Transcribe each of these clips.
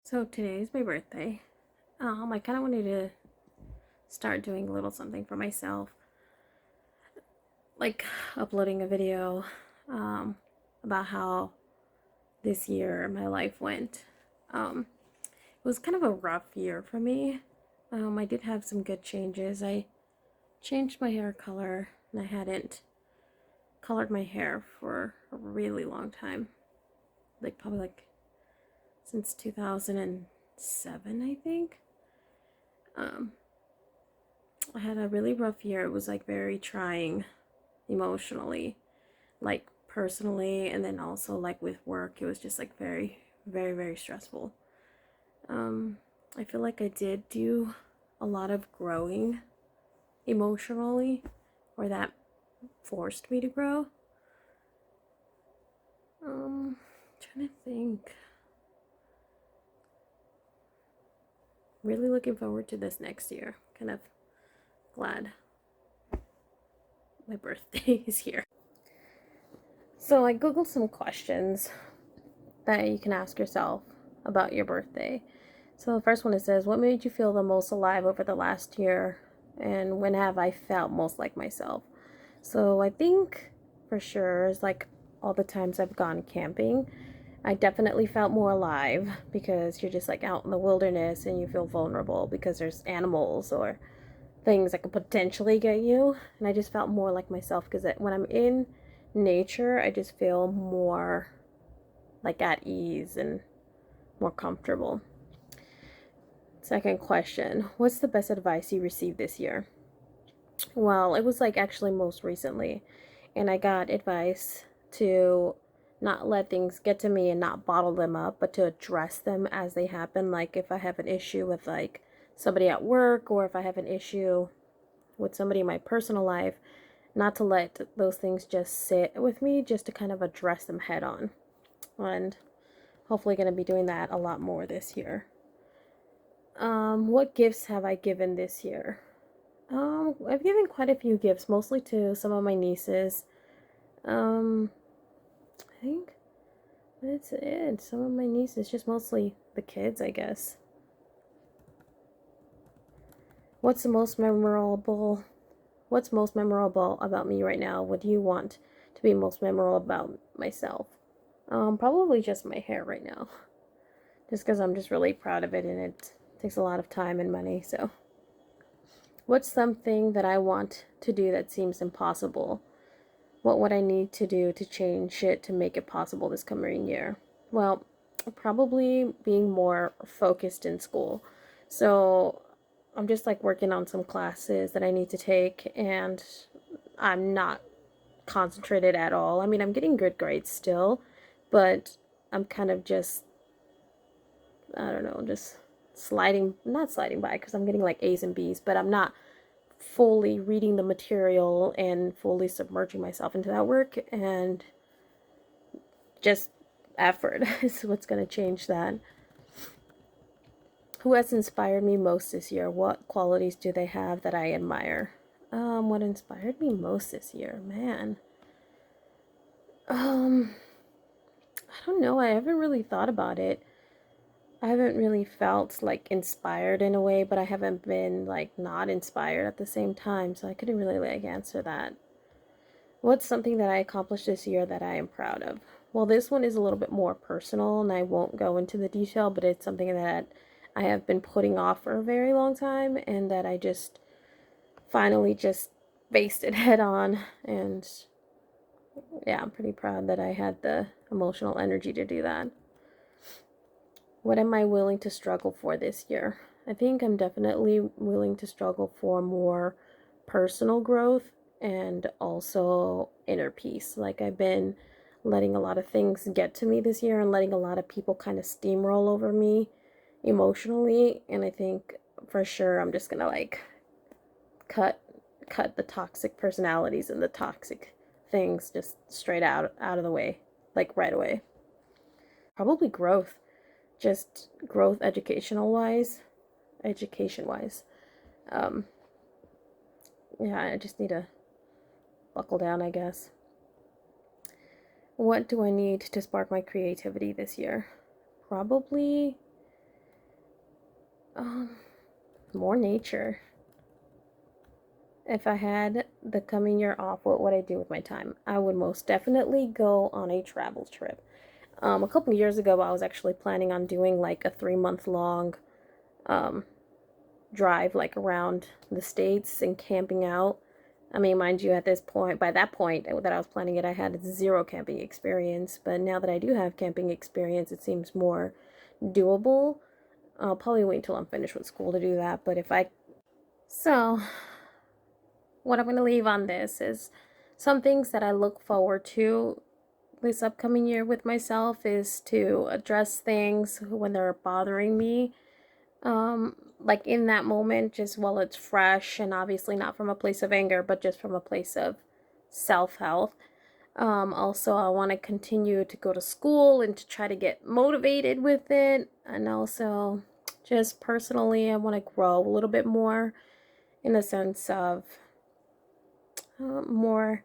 So today is my birthday. I kind of wanted to start doing a little something for myself, like uploading a video about how this year my life went. It was kind of a rough year for me. I did have some good changes. I changed my hair color, and I hadn't colored my hair for a really long time, probably since 2007, I think. Um, I had a really rough year. It was very trying emotionally, personally, and then also with work. It was just very, very, very stressful. Um, I feel like I did do a lot of growing emotionally, or that forced me to grow. Trying to think. Really looking forward to this next year. Kind of glad my birthday is here. So I googled some questions that you can ask yourself about your birthday. So the first one, it says, what made you feel the most alive over the last year? And when have I felt most like myself? So I think for sure is all the times I've gone camping. I definitely felt more alive because you're just out in the wilderness and you feel vulnerable because there's animals or things that could potentially get you. And I just felt more like myself because when I'm in nature, I just feel more at ease and more comfortable. Second question, what's the best advice you received this year? Well, it was actually most recently, and I got advice to not let things get to me and not bottle them up, but to address them as they happen. Like if I have an issue with somebody at work, or if I have an issue with somebody in my personal life, not to let those things just sit with me, just to kind of address them head on. And hopefully going to be doing that a lot more this year. What gifts have I given this year? I've given quite a few gifts, mostly to some of my nieces. I think that's it. Some of my nieces, just mostly the kids, I guess. What's the most memorable? What's most memorable about me right now? What do you want to be most memorable about myself? Probably just my hair right now. Just because I'm just really proud of it, and it takes a lot of time and money, so. What's something that I want to do that seems impossible? What would I need to do to change it to make it possible this coming year? Well, probably being more focused in school. So I'm just working on some classes that I need to take, and I'm not concentrated at all. I mean, I'm getting good grades still, but I'm kind of just, I don't know, just not sliding by because I'm getting A's and B's, but I'm not fully reading the material and fully submerging myself into that work, and just effort is what's going to change that. Who has inspired me most this year? What qualities do they have that I admire? What inspired me most this year? Man. I don't know. I haven't really thought about it. I haven't really felt inspired in a way, but I haven't been not inspired at the same time, so I couldn't really answer that. What's something that I accomplished this year that I am proud of? Well, this one is a little bit more personal, and I won't go into the detail, but it's something that I have been putting off for a very long time, and that I just finally just faced it head on. And yeah, I'm pretty proud that I had the emotional energy to do that. What am I willing to struggle for this year? I think I'm definitely willing to struggle for more personal growth and also inner peace. I've been letting a lot of things get to me this year, and letting a lot of people kind of steamroll over me emotionally, and I think for sure I'm just gonna cut cut the toxic personalities and the toxic things just straight out of the way, right away. Probably growth, just growth education wise. Um, yeah, I just need to buckle down, I guess. What do I need to spark my creativity this year? Probably Um, More nature. If I had the coming year off, what would I do with my time? I would most definitely go on a travel trip. A couple of years ago, I was actually planning on doing like a 3 month long um, drive, like around the States and camping out. I mean, mind you, at this point, by that point that I was planning it, I had zero camping experience. But now that I do have camping experience, it seems more doable. I'll probably wait until I'm finished with school to do that. But if I. So, what I'm going to leave on this is some things that I look forward to this upcoming year with myself is to address things when they're bothering me. Like in that moment, just while it's fresh and obviously not from a place of anger, but just from a place of self-health. Also, I want to continue to go to school and to try to get motivated with it. And also, just personally, I want to grow a little bit more in the sense of more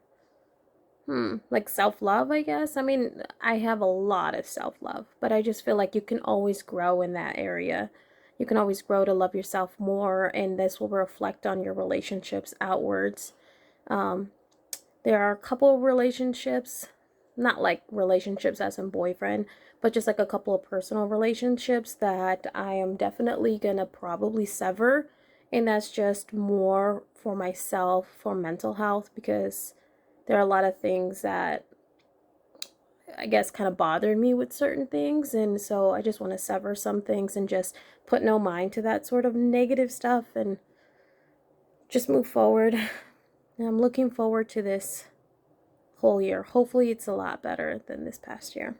like self-love, I guess. I mean, I have a lot of self-love, but I just feel like you can always grow in that area. You can always grow to love yourself more, and this will reflect on your relationships outwards. Um, there are a couple of relationships, not like relationships as in boyfriend, but just like a couple of personal relationships that I am definitely gonna probably sever, and that's just more for myself, for mental health, because there are a lot of things that I guess kind of bothered me with certain things, and so I just want to sever some things and just put no mind to that sort of negative stuff and just move forward. And I'm looking forward to this whole year. Hopefully it's a lot better than this past year.